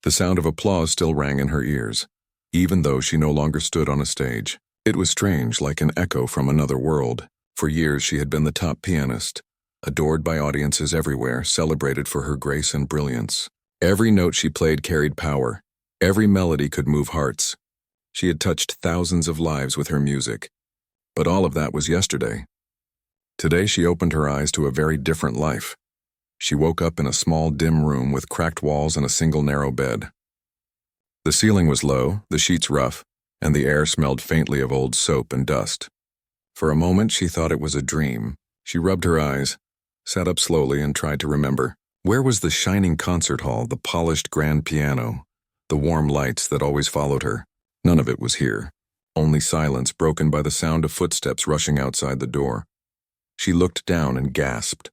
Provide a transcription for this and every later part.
The sound of applause still rang in her ears, even though she no longer stood on a stage. It was strange, like an echo from another world. For years she had been the top pianist, adored by audiences everywhere, celebrated for her grace and brilliance. Every note she played carried power. Every melody could move hearts. She had touched thousands of lives with her music. But all of that was yesterday. Today she opened her eyes to a very different life. She woke up in a small, dim room with cracked walls and a single narrow bed. The ceiling was low, the sheets rough, and the air smelled faintly of old soap and dust. For a moment she thought it was a dream. She rubbed her eyes, sat up slowly, and tried to remember. Where was the shining concert hall, the polished grand piano, the warm lights that always followed her? None of it was here. Only silence broken by the sound of footsteps rushing outside the door. She looked down and gasped.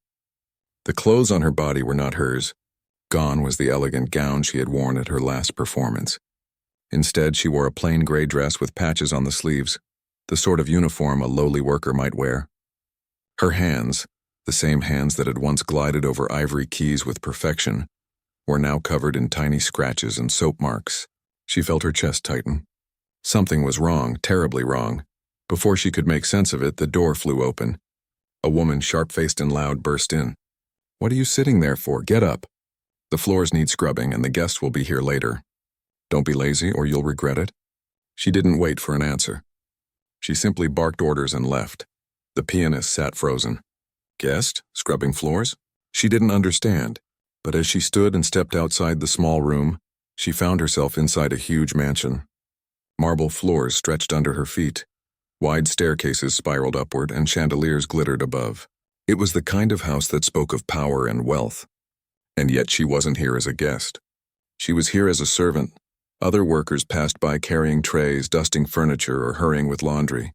The clothes on her body were not hers. Gone was the elegant gown she had worn at her last performance. Instead, she wore a plain gray dress with patches on the sleeves, the sort of uniform a lowly worker might wear. Her hands, the same hands that had once glided over ivory keys with perfection, were now covered in tiny scratches and soap marks. She felt her chest tighten. Something was wrong, terribly wrong. Before she could make sense of it, the door flew open. A woman, sharp-faced and loud, burst in. "What are you sitting there for? Get up. The floors need scrubbing and the guests will be here later. Don't be lazy or you'll regret it." She didn't wait for an answer. She simply barked orders and left. The pianist sat frozen. Guest? Scrubbing floors? She didn't understand, but as she stood and stepped outside the small room, she found herself inside a huge mansion. Marble floors stretched under her feet. Wide staircases spiraled upward and chandeliers glittered above. It was the kind of house that spoke of power and wealth. And yet she wasn't here as a guest. She was here as a servant. Other workers passed by carrying trays, dusting furniture, or hurrying with laundry.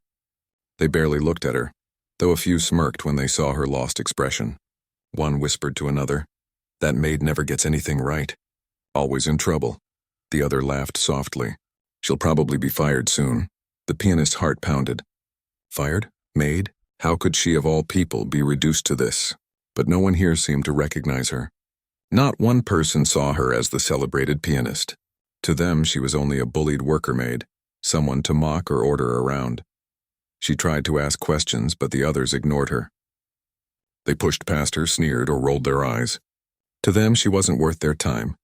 They barely looked at her, though a few smirked when they saw her lost expression. One whispered to another, "That maid never gets anything right. Always in trouble." The other laughed softly. "She'll probably be fired soon." The pianist's heart pounded. Fired? Maid? How could she of all people be reduced to this? But no one here seemed to recognize her. Not one person saw her as the celebrated pianist. To them she was only a bullied workermaid, someone to mock or order around. She tried to ask questions, but the others ignored her. They pushed past her, sneered, or rolled their eyes. To them she wasn't worth their time.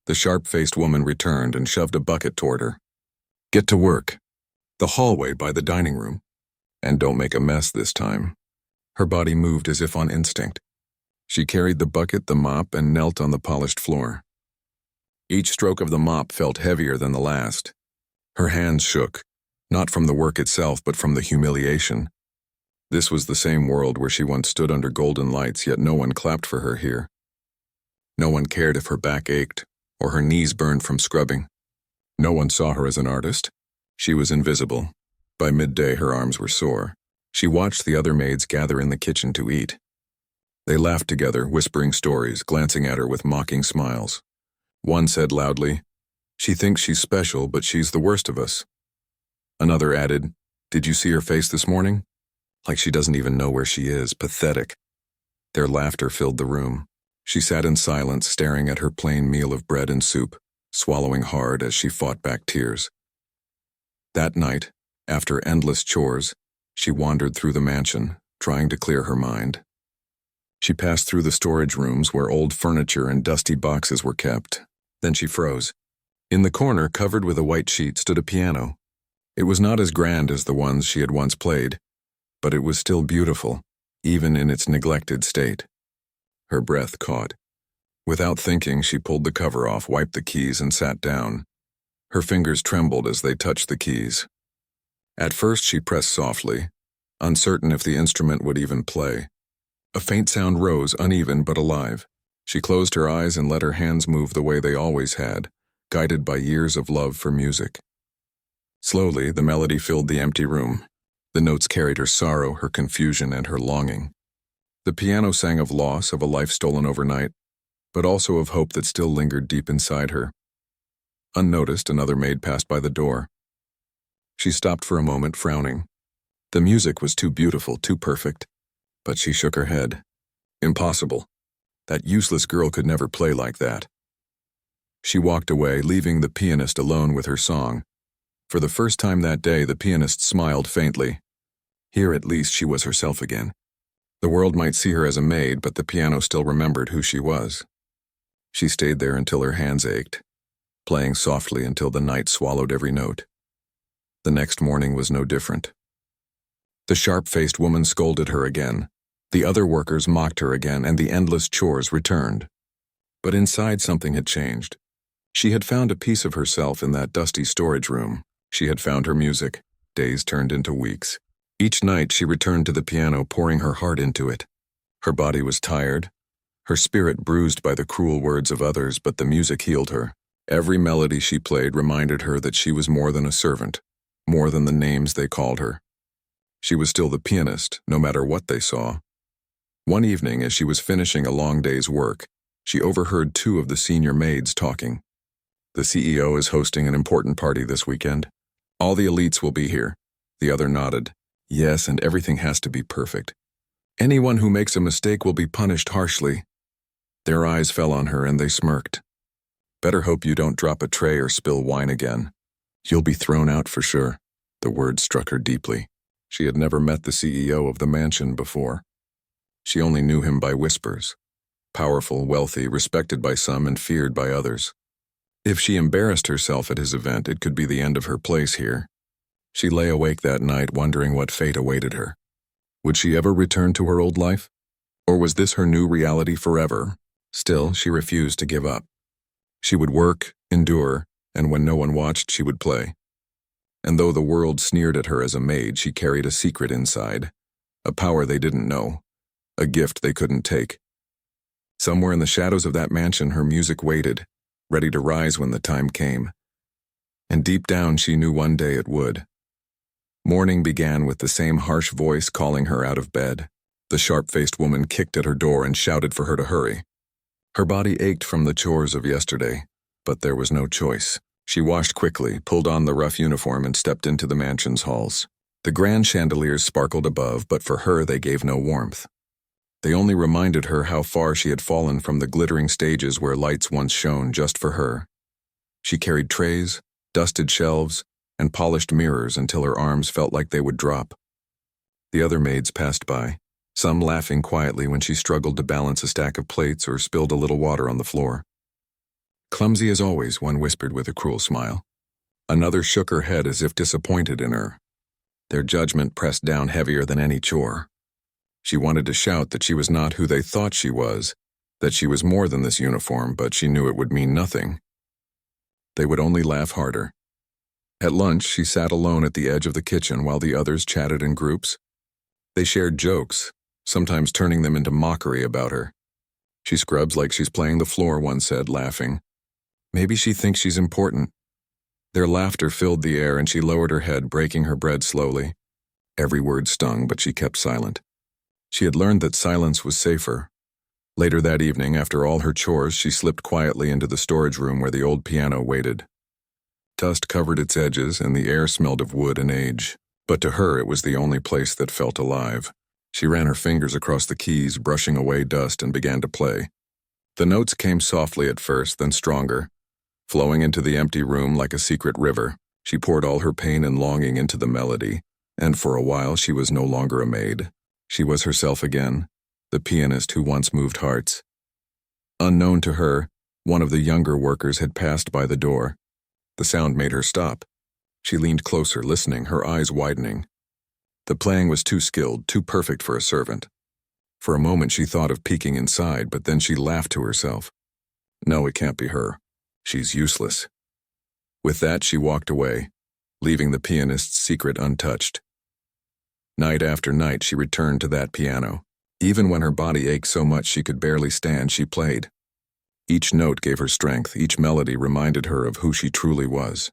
The sharp-faced woman returned and shoved a bucket toward her. "Get to work. The hallway by the dining room. And don't make a mess this time." Her body moved as if on instinct. She carried the bucket, the mop, and knelt on the polished floor. Each stroke of the mop felt heavier than the last. Her hands shook, not from the work itself, but from the humiliation. This was the same world where she once stood under golden lights, yet no one clapped for her here. No one cared if her back ached, or her knees burned from scrubbing. No one saw her as an artist. She was invisible. By midday, her arms were sore. She watched the other maids gather in the kitchen to eat. They laughed together, whispering stories, glancing at her with mocking smiles. One said loudly, "She thinks she's special, but she's the worst of us." Another added, "Did you see her face this morning? Like she doesn't even know where she is. Pathetic." Their laughter filled the room. She sat in silence, staring at her plain meal of bread and soup, swallowing hard as she fought back tears. That night, after endless chores, she wandered through the mansion, trying to clear her mind. She passed through the storage rooms where old furniture and dusty boxes were kept. Then she froze. In the corner, covered with a white sheet, stood a piano. It was not as grand as the ones she had once played, but it was still beautiful, even in its neglected state. Her breath caught. Without thinking, she pulled the cover off, wiped the keys, and sat down. Her fingers trembled as they touched the keys. At first she pressed softly, uncertain if the instrument would even play. A faint sound rose, uneven but alive. She closed her eyes and let her hands move the way they always had, guided by years of love for music. Slowly, the melody filled the empty room. The notes carried her sorrow, her confusion, and her longing. The piano sang of loss, of a life stolen overnight, but also of hope that still lingered deep inside her. Unnoticed, another maid passed by the door. She stopped for a moment, frowning. The music was too beautiful, too perfect. But she shook her head. Impossible. That useless girl could never play like that. She walked away, leaving the pianist alone with her song. For the first time that day, the pianist smiled faintly. Here at least she was herself again. The world might see her as a maid, but the piano still remembered who she was. She stayed there until her hands ached, playing softly until the night swallowed every note. The next morning was no different. The sharp-faced woman scolded her again. The other workers mocked her again, and the endless chores returned. But inside something had changed. She had found a piece of herself in that dusty storage room. She had found her music. Days turned into weeks. Each night she returned to the piano, pouring her heart into it. Her body was tired, her spirit bruised by the cruel words of others, but the music healed her. Every melody she played reminded her that she was more than a servant, more than the names they called her. She was still the pianist, no matter what they saw. One evening, as she was finishing a long day's work, she overheard two of the senior maids talking. "The CEO is hosting an important party this weekend. All the elites will be here." The other nodded. "Yes, and everything has to be perfect. Anyone who makes a mistake will be punished harshly." Their eyes fell on her and they smirked. "Better hope you don't drop a tray or spill wine again. You'll be thrown out for sure." The words struck her deeply. She had never met the CEO of the mansion before. She only knew him by whispers. Powerful, wealthy, respected by some and feared by others. If she embarrassed herself at his event, it could be the end of her place here. She lay awake that night wondering what fate awaited her. Would she ever return to her old life? Or was this her new reality forever? Still, she refused to give up. She would work, endure, and when no one watched, she would play. And though the world sneered at her as a maid, she carried a secret inside. A power they didn't know. A gift they couldn't take. Somewhere in the shadows of that mansion, her music waited, ready to rise when the time came. And deep down, she knew one day it would. Morning began with the same harsh voice calling her out of bed. The sharp-faced woman kicked at her door and shouted for her to hurry. Her body ached from the chores of yesterday, but there was no choice. She washed quickly, pulled on the rough uniform, and stepped into the mansion's halls. The grand chandeliers sparkled above, but for her they gave no warmth. They only reminded her how far she had fallen from the glittering stages where lights once shone just for her. She carried trays, dusted shelves, and polished mirrors until her arms felt like they would drop. The other maids passed by, some laughing quietly when she struggled to balance a stack of plates or spilled a little water on the floor. "Clumsy as always," one whispered with a cruel smile. Another shook her head as if disappointed in her. Their judgment pressed down heavier than any chore. She wanted to shout that she was not who they thought she was, that she was more than this uniform, but she knew it would mean nothing. They would only laugh harder. At lunch, she sat alone at the edge of the kitchen while the others chatted in groups. They shared jokes, sometimes turning them into mockery about her. "She scrubs like she's playing the floor," one said, laughing. "Maybe she thinks she's important." Their laughter filled the air and she lowered her head, breaking her bread slowly. Every word stung, but she kept silent. She had learned that silence was safer. Later that evening, after all her chores, she slipped quietly into the storage room where the old piano waited. Dust covered its edges and the air smelled of wood and age, but to her it was the only place that felt alive. She ran her fingers across the keys, brushing away dust, and began to play. The notes came softly at first, then stronger. Flowing into the empty room like a secret river, she poured all her pain and longing into the melody, and for a while she was no longer a maid. She was herself again, the pianist who once moved hearts. Unknown to her, one of the younger workers had passed by the door. The sound made her stop. She leaned closer, listening, her eyes widening. The playing was too skilled, too perfect for a servant. For a moment she thought of peeking inside, but then she laughed to herself. No, it can't be her. She's useless. With that, she walked away, leaving the pianist's secret untouched. Night after night, she returned to that piano. Even when her body ached so much she could barely stand, she played. Each note gave her strength, each melody reminded her of who she truly was.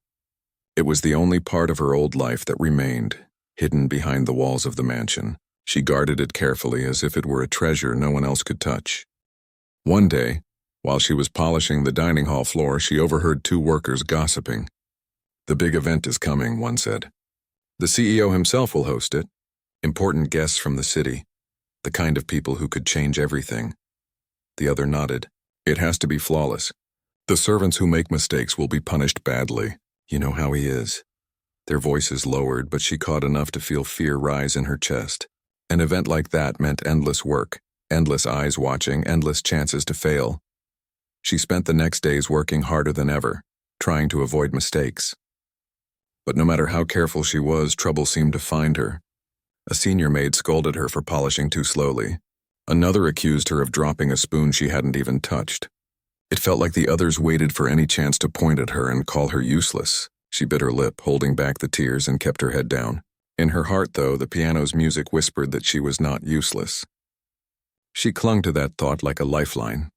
It was the only part of her old life that remained, hidden behind the walls of the mansion. She guarded it carefully as if it were a treasure no one else could touch. One day, while she was polishing the dining hall floor, she overheard two workers gossiping. "The big event is coming," one said. "The CEO himself will host it. Important guests from the city. The kind of people who could change everything." The other nodded. "It has to be flawless. The servants who make mistakes will be punished badly. You know how he is. Their voices lowered, but she caught enough to feel fear rise in her chest. An event like that meant endless work, endless eyes watching, endless chances to fail. She spent the next days working harder than ever, trying to avoid mistakes. But no matter how careful she was, trouble seemed to find her. A senior maid scolded her for polishing too slowly. Another accused her of dropping a spoon she hadn't even touched. It felt like the others waited for any chance to point at her and call her useless. She bit her lip, holding back the tears, and kept her head down. In her heart, though, the piano's music whispered that she was not useless. She clung to that thought like a lifeline.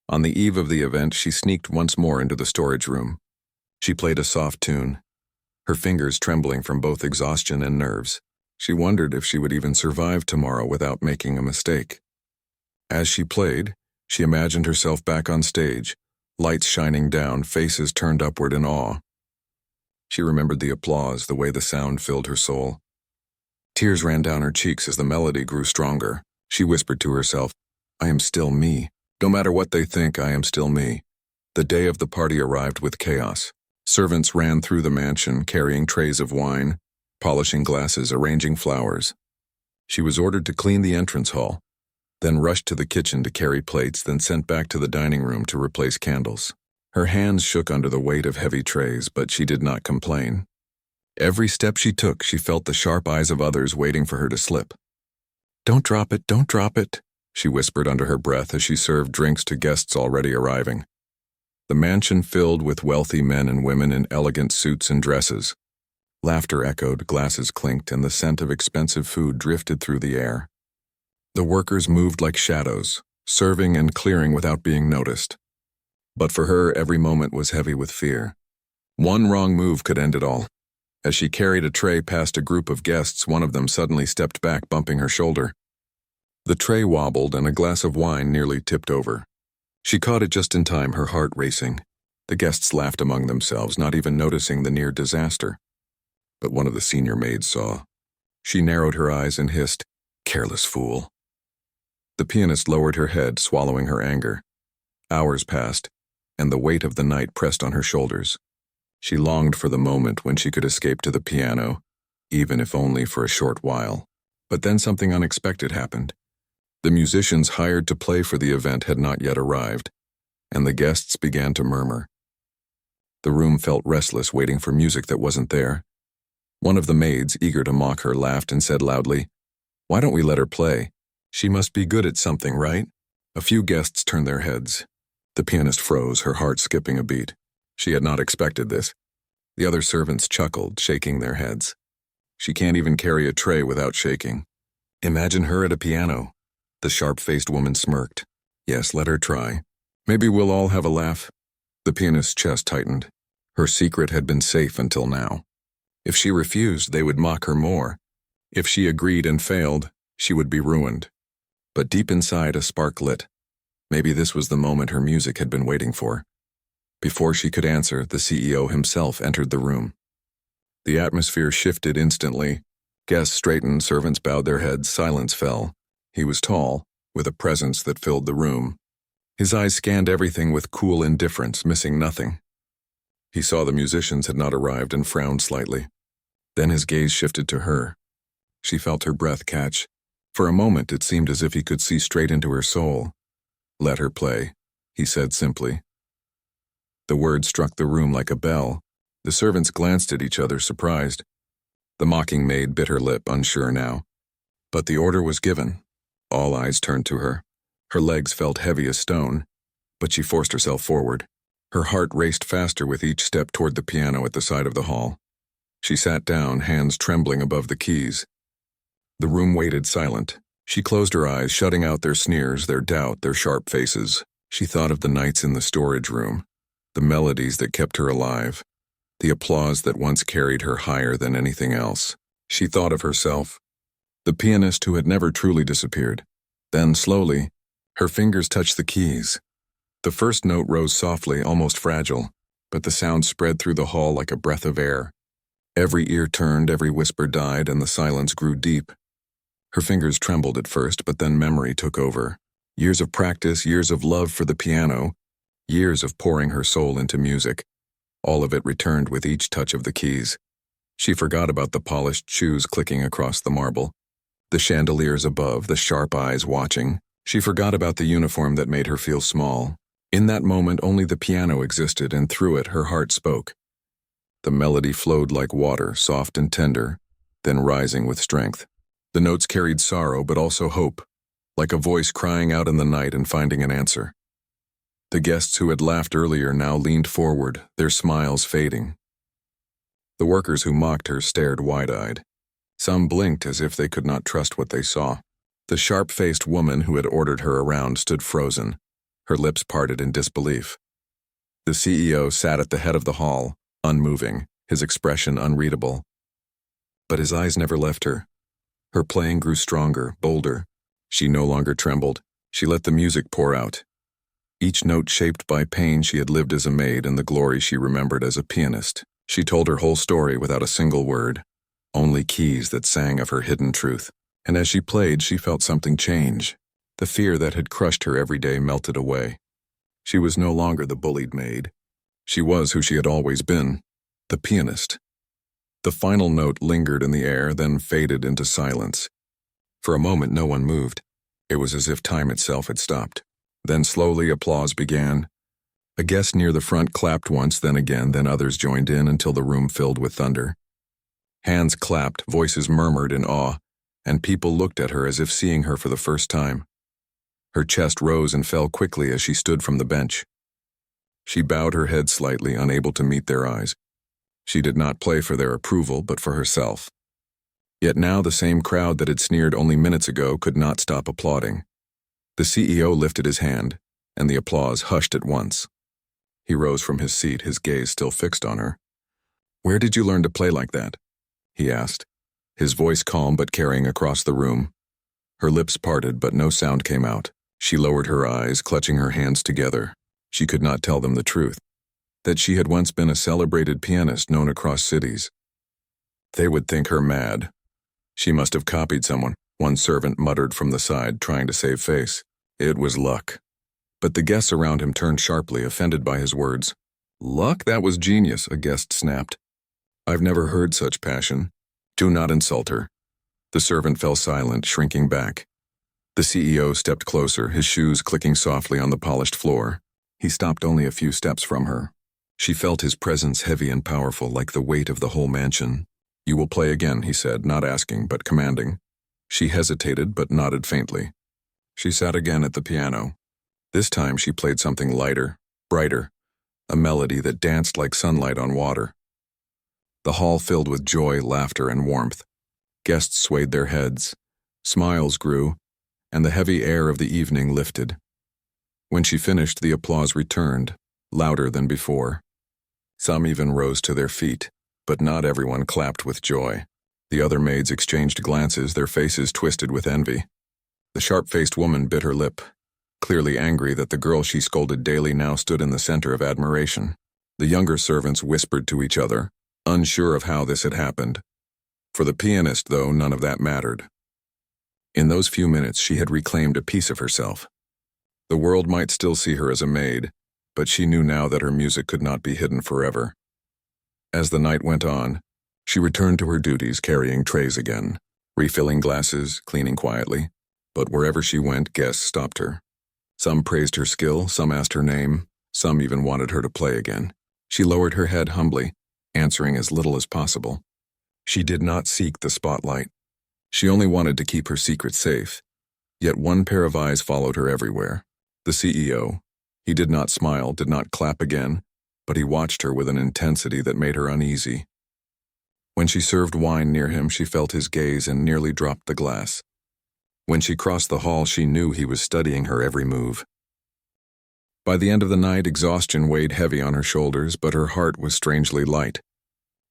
On the eve of the event, she sneaked once more into the storage room. She played a soft tune, her fingers trembling from both exhaustion and nerves. She wondered if she would even survive tomorrow without making a mistake. As she played, she imagined herself back on stage, lights shining down, faces turned upward in awe. She remembered the applause, the way the sound filled her soul. Tears ran down her cheeks as the melody grew stronger. She whispered to herself, "I am still me. No matter what they think, I am still me." The day of the party arrived with chaos. Servants ran through the mansion, carrying trays of wine, polishing glasses, arranging flowers. She was ordered to clean the entrance hall, then rushed to the kitchen to carry plates, then sent back to the dining room to replace candles. Her hands shook under the weight of heavy trays, but she did not complain. Every step she took, she felt the sharp eyes of others waiting for her to slip. "Don't drop it, don't drop it," she whispered under her breath as she served drinks to guests already arriving. The mansion filled with wealthy men and women in elegant suits and dresses. Laughter echoed, glasses clinked, and the scent of expensive food drifted through the air. The workers moved like shadows, serving and clearing without being noticed. But for her, every moment was heavy with fear. One wrong move could end it all. As she carried a tray past a group of guests, one of them suddenly stepped back, bumping her shoulder. The tray wobbled and a glass of wine nearly tipped over. She caught it just in time, her heart racing. The guests laughed among themselves, not even noticing the near disaster. But one of the senior maids saw. She narrowed her eyes and hissed, "Careless fool." The pianist lowered her head, swallowing her anger. Hours passed, and the weight of the night pressed on her shoulders. She longed for the moment when she could escape to the piano, even if only for a short while. But then something unexpected happened. The musicians hired to play for the event had not yet arrived, and the guests began to murmur. The room felt restless, waiting for music that wasn't there. One of the maids, eager to mock her, laughed and said loudly, "Why don't we let her play? She must be good at something, right?" A few guests turned their heads. The pianist froze, her heart skipping a beat. She had not expected this. The other servants chuckled, shaking their heads. "She can't even carry a tray without shaking. Imagine her at a piano." The sharp-faced woman smirked. "Yes, let her try. Maybe we'll all have a laugh." The pianist's chest tightened. Her secret had been safe until now. If she refused, they would mock her more. If she agreed and failed, she would be ruined. But deep inside, a spark lit. Maybe this was the moment her music had been waiting for. Before she could answer, the CEO himself entered the room. The atmosphere shifted instantly. Guests straightened, servants bowed their heads, silence fell. He was tall, with a presence that filled the room. His eyes scanned everything with cool indifference, missing nothing. He saw the musicians had not arrived and frowned slightly. Then his gaze shifted to her. She felt her breath catch. For a moment, it seemed as if he could see straight into her soul. "Let her play," he said simply. The word struck the room like a bell. The servants glanced at each other, surprised. The mocking maid bit her lip, unsure now. But the order was given. All eyes turned to her. Her legs felt heavy as stone, but she forced herself forward. Her heart raced faster with each step toward the piano at the side of the hall. She sat down, hands trembling above the keys. The room waited silent. She closed her eyes, shutting out their sneers, their doubt, their sharp faces. She thought of the nights in the storage room, the melodies that kept her alive, the applause that once carried her higher than anything else. She thought of herself, the pianist who had never truly disappeared. Then, slowly, her fingers touched the keys. The first note rose softly, almost fragile, but the sound spread through the hall like a breath of air. Every ear turned, every whisper died, and the silence grew deep. Her fingers trembled at first, but then memory took over. Years of practice, years of love for the piano, Years of pouring her soul into music, all of it returned with each touch of the keys. She forgot about the polished shoes clicking across the marble, the chandeliers above, the sharp eyes watching. She forgot about the uniform that made her feel small. In that moment, only the piano existed, and through it, her heart spoke. The melody flowed like water, soft and tender, then rising with strength. The notes carried sorrow, but also hope, like a voice crying out in the night and finding an answer. The guests who had laughed earlier now leaned forward, their smiles fading. The workers who mocked her stared wide-eyed. Some blinked as if they could not trust what they saw. The sharp-faced woman who had ordered her around stood frozen, her lips parted in disbelief. The CEO sat at the head of the hall, unmoving, his expression unreadable. But his eyes never left her. Her playing grew stronger, bolder. She no longer trembled. She let the music pour out. Each note shaped by pain she had lived as a maid and the glory she remembered as a pianist. She told her whole story without a single word, only keys that sang of her hidden truth. And as she played, she felt something change. The fear that had crushed her every day melted away. She was no longer the bullied maid. She was who she had always been, the pianist. The final note lingered in the air, then faded into silence. For a moment, no one moved. It was as if time itself had stopped. Then slowly applause began. A guest near the front clapped once, then again, then others joined in until the room filled with thunder. Hands clapped, voices murmured in awe, and people looked at her as if seeing her for the first time. Her chest rose and fell quickly as she stood from the bench. She bowed her head slightly, unable to meet their eyes. She did not play for their approval, but for herself. Yet now the same crowd that had sneered only minutes ago could not stop applauding. The CEO lifted his hand, and the applause hushed at once. He rose from his seat, his gaze still fixed on her. "Where did you learn to play like that?" he asked, his voice calm but carrying across the room. Her lips parted, but no sound came out. She lowered her eyes, clutching her hands together. She could not tell them the truth, that she had once been a celebrated pianist known across cities. They would think her mad. She must have copied someone, one servant muttered from the side, trying to save face. It was luck. But the guests around him turned sharply, offended by his words. "Luck? That was genius," a guest snapped. "I've never heard such passion. Do not insult her." The servant fell silent, shrinking back. The CEO stepped closer, his shoes clicking softly on the polished floor. He stopped only a few steps from her. She felt his presence heavy and powerful, like the weight of the whole mansion. "You will play again," he said, not asking, but commanding. She hesitated, but nodded faintly. She sat again at the piano. This time she played something lighter, brighter, a melody that danced like sunlight on water. The hall filled with joy, laughter, and warmth. Guests swayed their heads. Smiles grew, and the heavy air of the evening lifted. When she finished, the applause returned, louder than before. Some even rose to their feet, but not everyone clapped with joy. The other maids exchanged glances, their faces twisted with envy. The sharp-faced woman bit her lip, clearly angry that the girl she scolded daily now stood in the center of admiration. The younger servants whispered to each other, unsure of how this had happened. For the pianist, though, none of that mattered. In those few minutes, she had reclaimed a piece of herself. The world might still see her as a maid, but she knew now that her music could not be hidden forever. As the night went on, she returned to her duties, carrying trays again, refilling glasses, cleaning quietly. But wherever she went, guests stopped her. Some praised her skill, some asked her name, some even wanted her to play again. She lowered her head humbly, answering as little as possible. She did not seek the spotlight. She only wanted to keep her secret safe. Yet one pair of eyes followed her everywhere. The CEO. He did not smile, did not clap again, but he watched her with an intensity that made her uneasy. When she served wine near him, she felt his gaze and nearly dropped the glass. When she crossed the hall, she knew he was studying her every move. By the end of the night, exhaustion weighed heavy on her shoulders, but her heart was strangely light.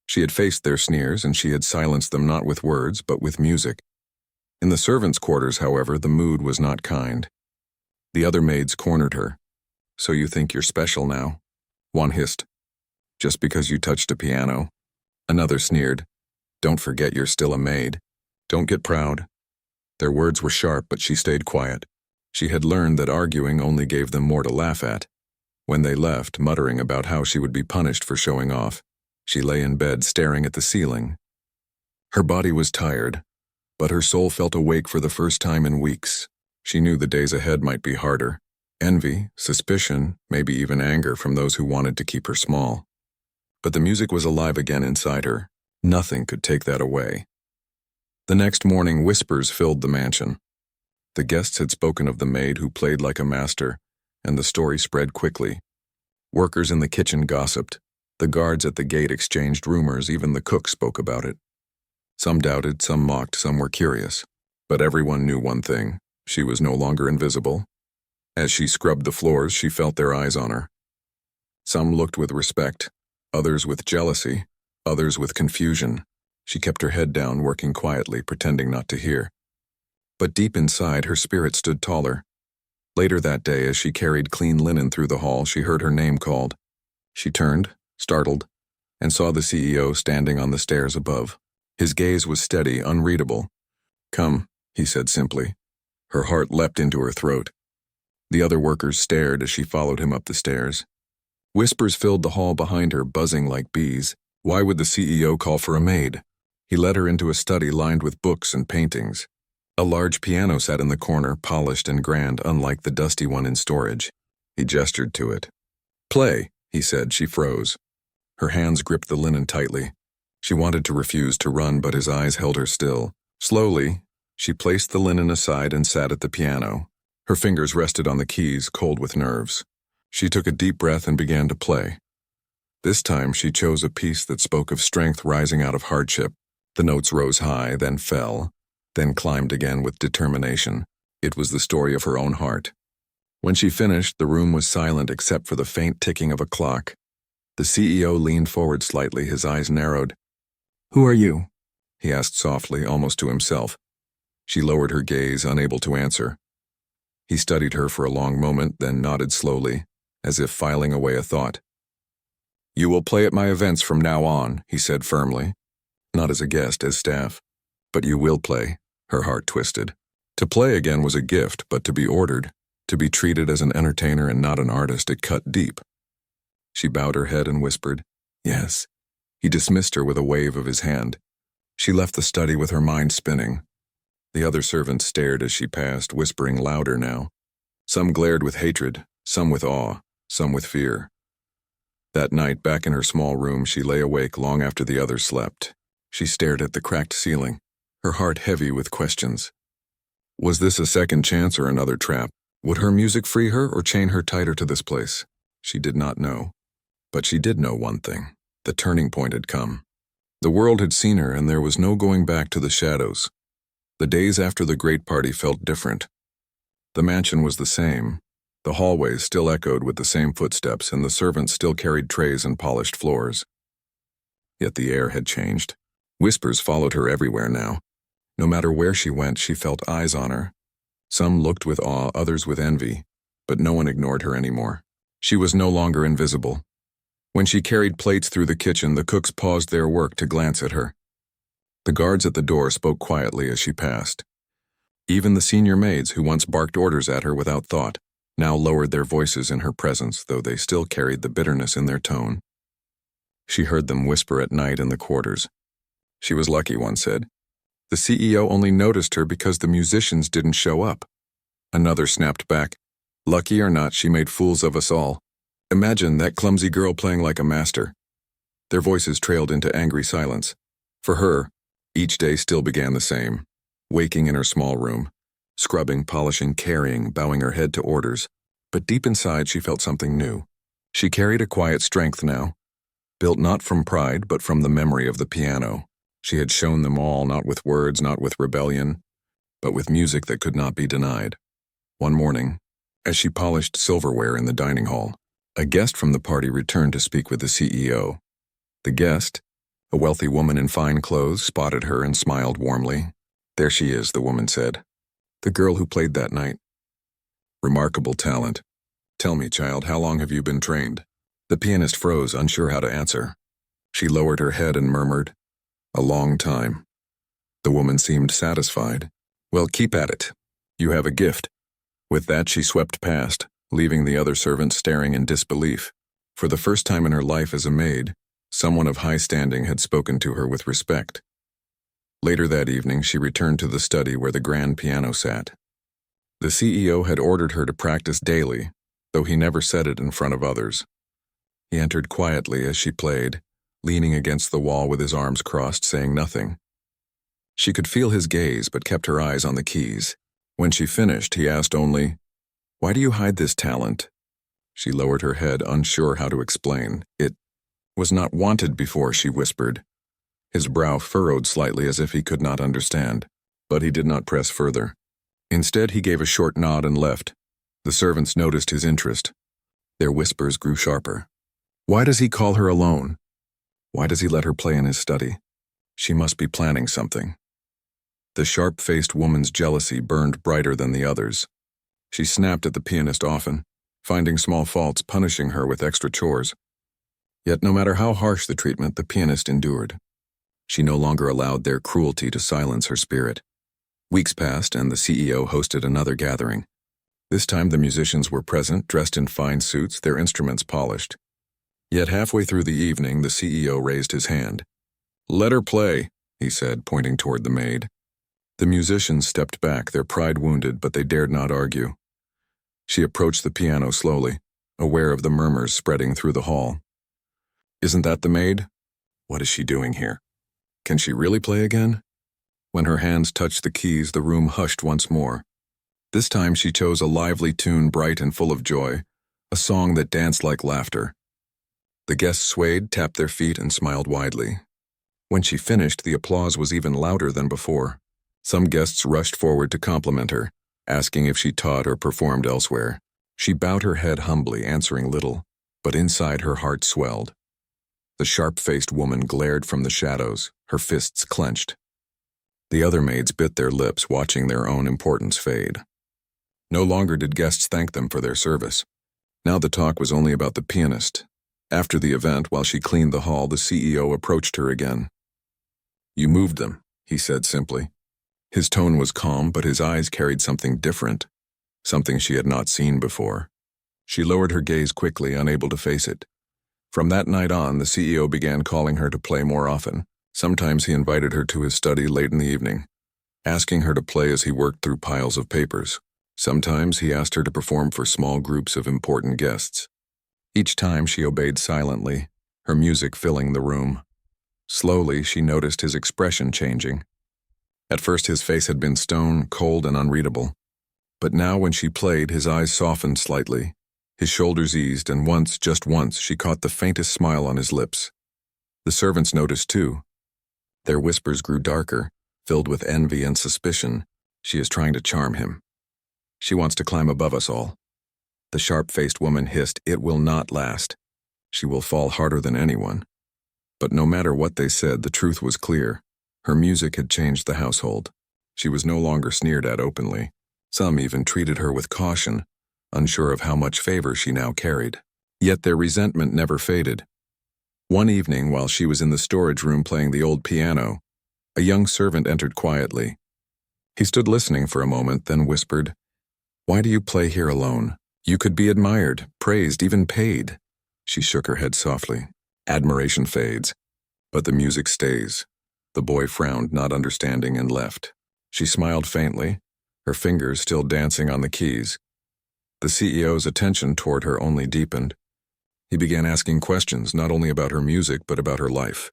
She had faced their sneers, and she had silenced them not with words, but with music. In the servants' quarters, however, the mood was not kind. The other maids cornered her. "So you think you're special now?" One hissed. "Just because you touched a piano." Another sneered. "Don't forget you're still a maid. Don't get proud." Their words were sharp, but she stayed quiet. She had learned that arguing only gave them more to laugh at. When they left, muttering about how she would be punished for showing off, she lay in bed staring at the ceiling. Her body was tired, but her soul felt awake for the first time in weeks. She knew the days ahead might be harder. Envy, suspicion, maybe even anger from those who wanted to keep her small. But the music was alive again inside her. Nothing could take that away. The next morning, whispers filled the mansion. The guests had spoken of the maid who played like a master, and the story spread quickly. Workers in the kitchen gossiped. The guards at the gate exchanged rumors, even the cook spoke about it. Some doubted, some mocked, some were curious. But everyone knew one thing: she was no longer invisible. As she scrubbed the floors, she felt their eyes on her. Some looked with respect, others with jealousy, others with confusion. She kept her head down, working quietly, pretending not to hear. But deep inside, her spirit stood taller. Later that day, as she carried clean linen through the hall, she heard her name called. She turned, startled, and saw the CEO standing on the stairs above. His gaze was steady, unreadable. "Come," he said simply. Her heart leapt into her throat. The other workers stared as she followed him up the stairs. Whispers filled the hall behind her, buzzing like bees. Why would the CEO call for a maid? He led her into a study lined with books and paintings. A large piano sat in the corner, polished and grand, unlike the dusty one in storage. He gestured to it. "Play," he said. She froze. Her hands gripped the linen tightly. She wanted to refuse to run, but his eyes held her still. Slowly, she placed the linen aside and sat at the piano. Her fingers rested on the keys, cold with nerves. She took a deep breath and began to play. This time she chose a piece that spoke of strength rising out of hardship. The notes rose high, then fell, then climbed again with determination. It was the story of her own heart. When she finished, the room was silent except for the faint ticking of a clock. The CEO leaned forward slightly, his eyes narrowed. "Who are you?" he asked softly, almost to himself. She lowered her gaze, unable to answer. He studied her for a long moment, then nodded slowly, as if filing away a thought. "You will play at my events from now on," he said firmly. "Not as a guest, as staff. But you will play." Her heart twisted. To play again was a gift, but to be ordered, to be treated as an entertainer and not an artist, it cut deep. She bowed her head and whispered, "Yes." He dismissed her with a wave of his hand. She left the study with her mind spinning. The other servants stared as she passed, whispering louder now. Some glared with hatred, some with awe, some with fear. That night, back in her small room, she lay awake long after the others slept. She stared at the cracked ceiling, her heart heavy with questions. Was this a second chance or another trap? Would her music free her or chain her tighter to this place? She did not know. But she did know one thing. The turning point had come. The world had seen her, and there was no going back to the shadows. The days after the great party felt different. The mansion was the same. The hallways still echoed with the same footsteps, and the servants still carried trays and polished floors. Yet the air had changed. Whispers followed her everywhere now. No matter where she went, she felt eyes on her. Some looked with awe, others with envy, but no one ignored her anymore. She was no longer invisible. When she carried plates through the kitchen, the cooks paused their work to glance at her. The guards at the door spoke quietly as she passed. Even the senior maids, who once barked orders at her without thought, now lowered their voices in her presence, though they still carried the bitterness in their tone. She heard them whisper at night in the quarters. She was lucky, one said. The CEO only noticed her because the musicians didn't show up. Another snapped back. Lucky or not, she made fools of us all. Imagine that clumsy girl playing like a master. Their voices trailed into angry silence. For her, each day still began the same. Waking in her small room, scrubbing, polishing, carrying, bowing her head to orders. But deep inside she felt something new. She carried a quiet strength now, built not from pride but from the memory of the piano. She had shown them all, not with words, not with rebellion, but with music that could not be denied. One morning, as she polished silverware in the dining hall, a guest from the party returned to speak with the CEO. The guest, a wealthy woman in fine clothes, spotted her and smiled warmly. "There she is," the woman said. "The girl who played that night. Remarkable talent. Tell me, child, how long have you been trained?" The pianist froze, unsure how to answer. She lowered her head and murmured, "A long time." The woman seemed satisfied. "Well, keep at it. You have a gift." With that, she swept past, leaving the other servants staring in disbelief. For the first time in her life as a maid, someone of high standing had spoken to her with respect. Later that evening, she returned to the study where the grand piano sat. The CEO had ordered her to practice daily, though he never said it in front of others. He entered quietly as she played, leaning against the wall with his arms crossed, saying nothing. She could feel his gaze but kept her eyes on the keys. When she finished, he asked only, "Why do you hide this talent?" She lowered her head, unsure how to explain. "It was not wanted before," she whispered. His brow furrowed slightly as if he could not understand, but he did not press further. Instead, he gave a short nod and left. The servants noticed his interest. Their whispers grew sharper. Why does he call her alone? Why does he let her play in his study? She must be planning something. The sharp-faced woman's jealousy burned brighter than the others. She snapped at the pianist often, finding small faults, punishing her with extra chores. Yet no matter how harsh the treatment, the pianist endured. She no longer allowed their cruelty to silence her spirit. Weeks passed, and the CEO hosted another gathering. This time the musicians were present, dressed in fine suits, their instruments polished. Yet halfway through the evening, the CEO raised his hand. "Let her play," he said, pointing toward the maid. The musicians stepped back, their pride wounded, but they dared not argue. She approached the piano slowly, aware of the murmurs spreading through the hall. "Isn't that the maid? What is she doing here? Can she really play again?" When her hands touched the keys, the room hushed once more. This time she chose a lively tune, bright and full of joy, a song that danced like laughter. The guests swayed, tapped their feet, and smiled widely. When she finished, the applause was even louder than before. Some guests rushed forward to compliment her, asking if she taught or performed elsewhere. She bowed her head humbly, answering little, but inside her heart swelled. The sharp-faced woman glared from the shadows, her fists clenched. The other maids bit their lips, watching their own importance fade. No longer did guests thank them for their service. Now the talk was only about the pianist. After the event, while she cleaned the hall, the CEO approached her again. "You moved them," he said simply. His tone was calm, but his eyes carried something different, something she had not seen before. She lowered her gaze quickly, unable to face it. From that night on, the CEO began calling her to play more often. Sometimes he invited her to his study late in the evening, asking her to play as he worked through piles of papers. Sometimes he asked her to perform for small groups of important guests. Each time she obeyed silently, her music filling the room. Slowly, she noticed his expression changing. At first, his face had been stone, cold, and unreadable. But now, when she played, his eyes softened slightly. His shoulders eased, and once, just once, she caught the faintest smile on his lips. The servants noticed too. Their whispers grew darker, filled with envy and suspicion. She is trying to charm him. She wants to climb above us all. The sharp-faced woman hissed, "It will not last. She will fall harder than anyone." But no matter what they said, the truth was clear. Her music had changed the household. She was no longer sneered at openly. Some even treated her with caution, unsure of how much favor she now carried. Yet their resentment never faded. One evening, while she was in the storage room playing the old piano, a young servant entered quietly. He stood listening for a moment, then whispered, "Why do you play here alone? You could be admired, praised, even paid." She shook her head softly. "Admiration fades, but the music stays." The boy frowned, not understanding, and left. She smiled faintly, her fingers still dancing on the keys. The CEO's attention toward her only deepened. He began asking questions, not only about her music, but about her life.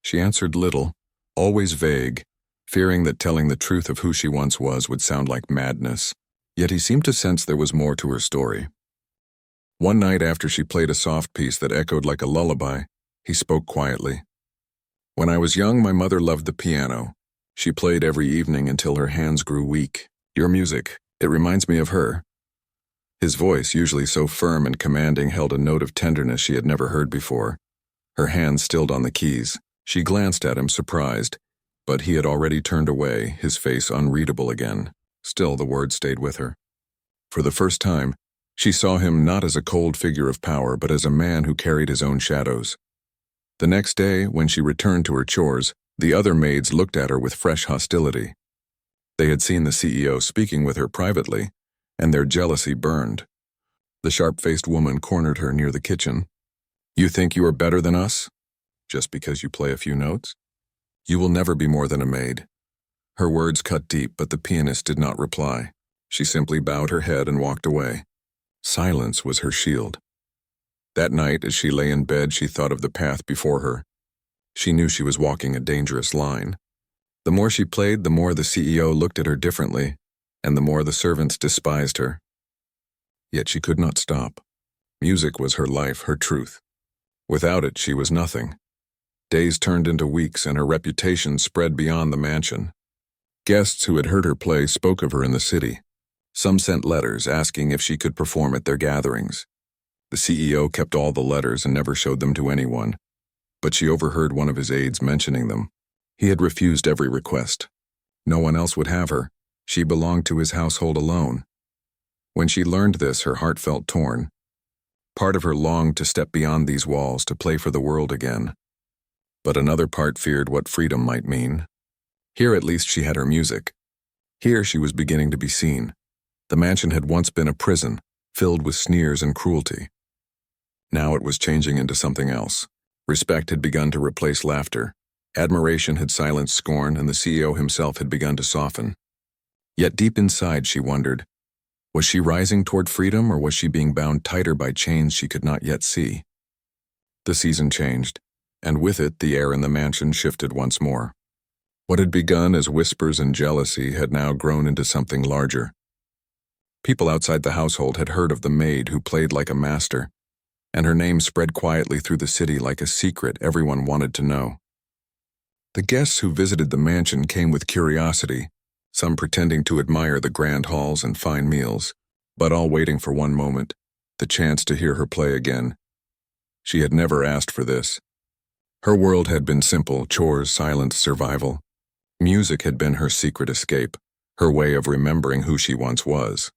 She answered little, always vague, fearing that telling the truth of who she once was would sound like madness. Yet he seemed to sense there was more to her story. One night after she played a soft piece that echoed like a lullaby, he spoke quietly. "When I was young, my mother loved the piano. She played every evening until her hands grew weak. Your music, it reminds me of her." His voice, usually so firm and commanding, held a note of tenderness she had never heard before. Her hands stilled on the keys. She glanced at him, surprised, but he had already turned away, his face unreadable again. Still, the words stayed with her. For the first time, she saw him not as a cold figure of power, but as a man who carried his own shadows. The next day, when she returned to her chores, the other maids looked at her with fresh hostility. They had seen the CEO speaking with her privately, and their jealousy burned. The sharp-faced woman cornered her near the kitchen. You think you are better than us? Just because you play a few notes? You will never be more than a maid. Her words cut deep, but the pianist did not reply. She simply bowed her head and walked away. Silence was her shield. That night, as she lay in bed, she thought of the path before her. She knew she was walking a dangerous line. The more she played, the more the CEO looked at her differently, and the more the servants despised her. Yet she could not stop. Music was her life, her truth. Without it, she was nothing. Days turned into weeks, and her reputation spread beyond the mansion. Guests who had heard her play spoke of her in the city. Some sent letters asking if she could perform at their gatherings. The CEO kept all the letters and never showed them to anyone, but she overheard one of his aides mentioning them. He had refused every request. No one else would have her. She belonged to his household alone. When she learned this, her heart felt torn. Part of her longed to step beyond these walls, to play for the world again. But another part feared what freedom might mean. Here at least she had her music. Here she was beginning to be seen. The mansion had once been a prison, filled with sneers and cruelty. Now it was changing into something else. Respect had begun to replace laughter. Admiration had silenced scorn, and the CEO himself had begun to soften. Yet deep inside she wondered, was she rising toward freedom, or was she being bound tighter by chains she could not yet see? The season changed, and with it the air in the mansion shifted once more. What had begun as whispers and jealousy had now grown into something larger. People outside the household had heard of the maid who played like a master, and her name spread quietly through the city like a secret everyone wanted to know. The guests who visited the mansion came with curiosity, some pretending to admire the grand halls and fine meals, but all waiting for one moment, the chance to hear her play again. She had never asked for this. Her world had been simple: chores, silence, survival. Music had been her secret escape, her way of remembering who she once was.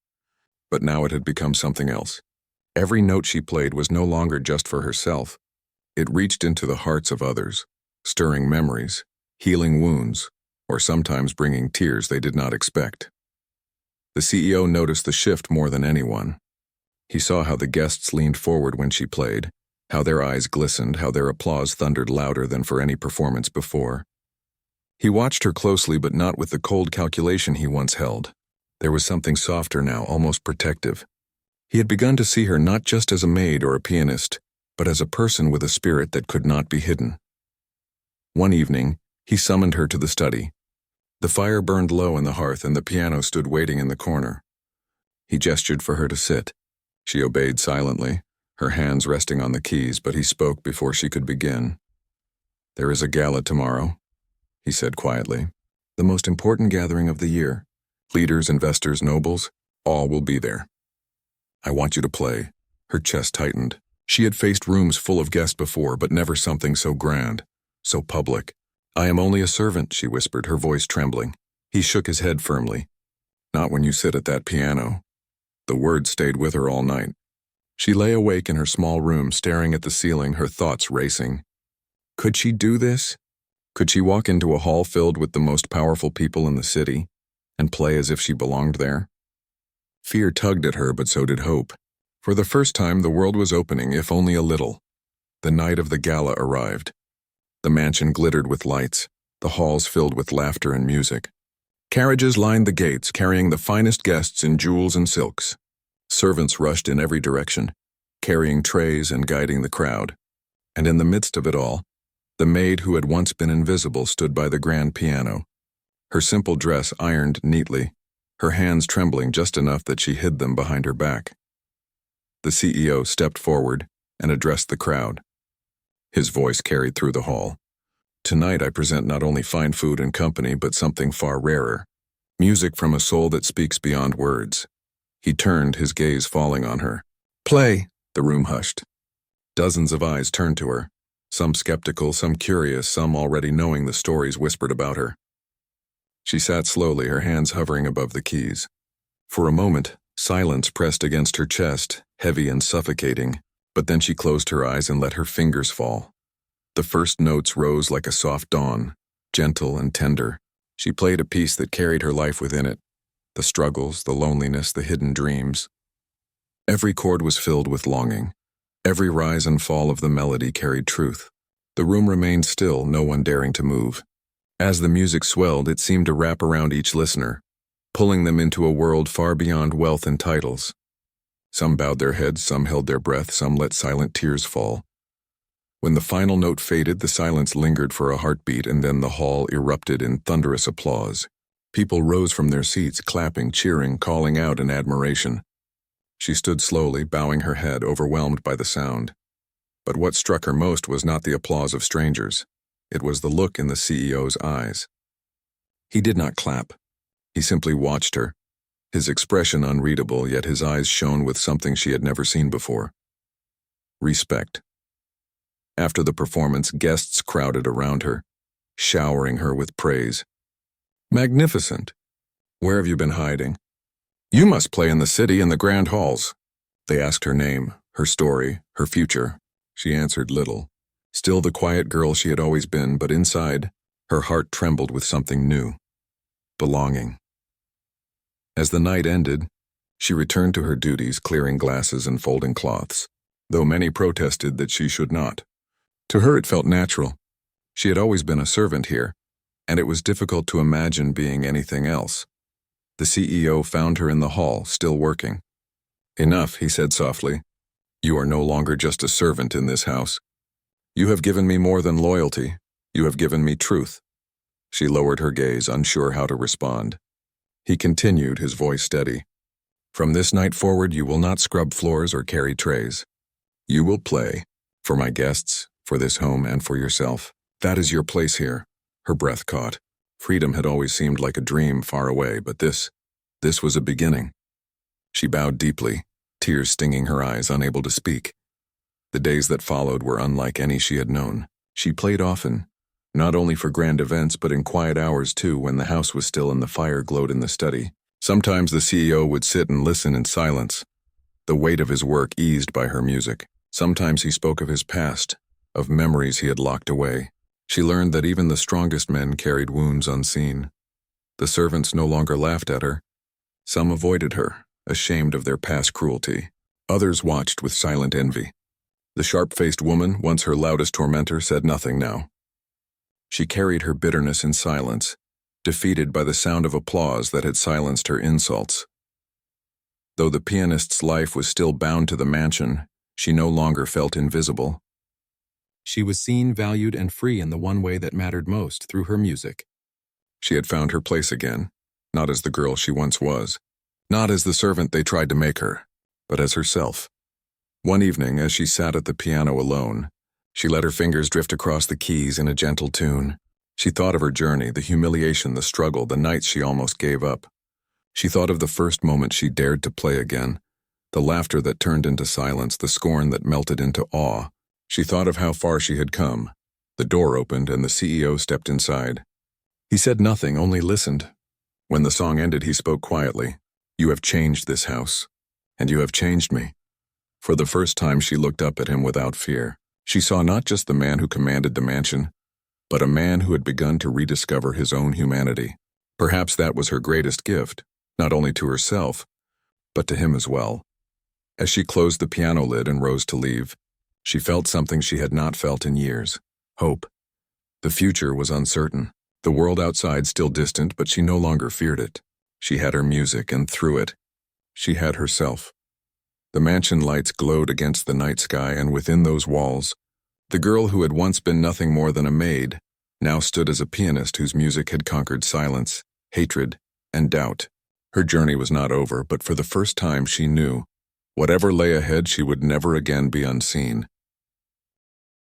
But now it had become something else. Every note she played was no longer just for herself. It reached into the hearts of others, stirring memories, healing wounds, or sometimes bringing tears they did not expect. The CEO noticed the shift more than anyone. He saw how the guests leaned forward when she played, how their eyes glistened, how their applause thundered louder than for any performance before. He watched her closely, but not with the cold calculation he once held. There was something softer now, almost protective. He had begun to see her not just as a maid or a pianist, but as a person with a spirit that could not be hidden. One evening, he summoned her to the study. The fire burned low in the hearth, and the piano stood waiting in the corner. He gestured for her to sit. She obeyed silently, her hands resting on the keys, but he spoke before she could begin. "There is a gala tomorrow," he said quietly. "The most important gathering of the year. Leaders, investors, nobles, all will be there. I want you to play." Her chest tightened. She had faced rooms full of guests before, but never something so grand, so public. "I am only a servant," she whispered, her voice trembling. He shook his head firmly. "Not when you sit at that piano." The words stayed with her all night. She lay awake in her small room, staring at the ceiling, her thoughts racing. Could she do this? Could she walk into a hall filled with the most powerful people in the city and play as if she belonged there? Fear tugged at her, but so did hope. For the first time, the world was opening, if only a little. The night of the gala arrived. The mansion glittered with lights, the halls filled with laughter and music. Carriages lined the gates, carrying the finest guests in jewels and silks. Servants rushed in every direction, carrying trays and guiding the crowd. And in the midst of it all, the maid who had once been invisible stood by the grand piano, her simple dress ironed neatly, her hands trembling just enough that she hid them behind her back. The CEO stepped forward and addressed the crowd. His voice carried through the hall. "Tonight I present not only fine food and company, but something far rarer. Music from a soul that speaks beyond words." He turned, his gaze falling on her. "Play!" The room hushed. Dozens of eyes turned to her, some skeptical, some curious, some already knowing the stories whispered about her. She sat slowly, her hands hovering above the keys. For a moment, silence pressed against her chest, heavy and suffocating, but then she closed her eyes and let her fingers fall. The first notes rose like a soft dawn, gentle and tender. She played a piece that carried her life within it, the struggles, the loneliness, the hidden dreams. Every chord was filled with longing. Every rise and fall of the melody carried truth. The room remained still, no one daring to move. As the music swelled, it seemed to wrap around each listener, pulling them into a world far beyond wealth and titles. Some bowed their heads, some held their breath, some let silent tears fall. When the final note faded, the silence lingered for a heartbeat, and then the hall erupted in thunderous applause. People rose from their seats, clapping, cheering, calling out in admiration. She stood slowly, bowing her head, overwhelmed by the sound. But what struck her most was not the applause of strangers. It was the look in the CEO's eyes. He did not clap. He simply watched her, his expression unreadable, yet his eyes shone with something she had never seen before. Respect. After the performance, guests crowded around her, showering her with praise. Magnificent. Where have you been hiding? You must play in the city in the grand halls. They asked her name, her story, her future. She answered little. Still the quiet girl she had always been, but inside, her heart trembled with something new. Belonging. As the night ended, she returned to her duties, clearing glasses and folding cloths, though many protested that she should not. To her it felt natural. She had always been a servant here, and it was difficult to imagine being anything else. The CEO found her in the hall, still working. Enough, he said softly. You are no longer just a servant in this house. You have given me more than loyalty. You have given me truth. She lowered her gaze, unsure how to respond. He continued, his voice steady. From this night forward, you will not scrub floors or carry trays. You will play, for my guests, for this home, and for yourself. That is your place here. Her breath caught. Freedom had always seemed like a dream far away, but this was a beginning. She bowed deeply, tears stinging her eyes, unable to speak. The days that followed were unlike any she had known. She played often, not only for grand events, but in quiet hours too, when the house was still and the fire glowed in the study. Sometimes the CEO would sit and listen in silence, the weight of his work eased by her music. Sometimes he spoke of his past, of memories he had locked away. She learned that even the strongest men carried wounds unseen. The servants no longer laughed at her. Some avoided her, ashamed of their past cruelty. Others watched with silent envy. The sharp-faced woman, once her loudest tormentor, said nothing now. She carried her bitterness in silence, defeated by the sound of applause that had silenced her insults. Though the pianist's life was still bound to the mansion, she no longer felt invisible. She was seen, valued, and free in the one way that mattered most, through her music. She had found her place again, not as the girl she once was, not as the servant they tried to make her, but as herself. One evening, as she sat at the piano alone, she let her fingers drift across the keys in a gentle tune. She thought of her journey, the humiliation, the struggle, the nights she almost gave up. She thought of the first moment she dared to play again, the laughter that turned into silence, the scorn that melted into awe. She thought of how far she had come. The door opened and the CEO stepped inside. He said nothing, only listened. When the song ended, he spoke quietly. You have changed this house, and you have changed me. For the first time, she looked up at him without fear. She saw not just the man who commanded the mansion, but a man who had begun to rediscover his own humanity. Perhaps that was her greatest gift, not only to herself, but to him as well. As she closed the piano lid and rose to leave, she felt something she had not felt in years: hope. The future was uncertain, the world outside still distant, but she no longer feared it. She had her music, and through it, she had herself. The mansion lights glowed against the night sky, and within those walls, the girl who had once been nothing more than a maid now stood as a pianist whose music had conquered silence, hatred, and doubt. Her journey was not over, but for the first time she knew, whatever lay ahead, she would never again be unseen.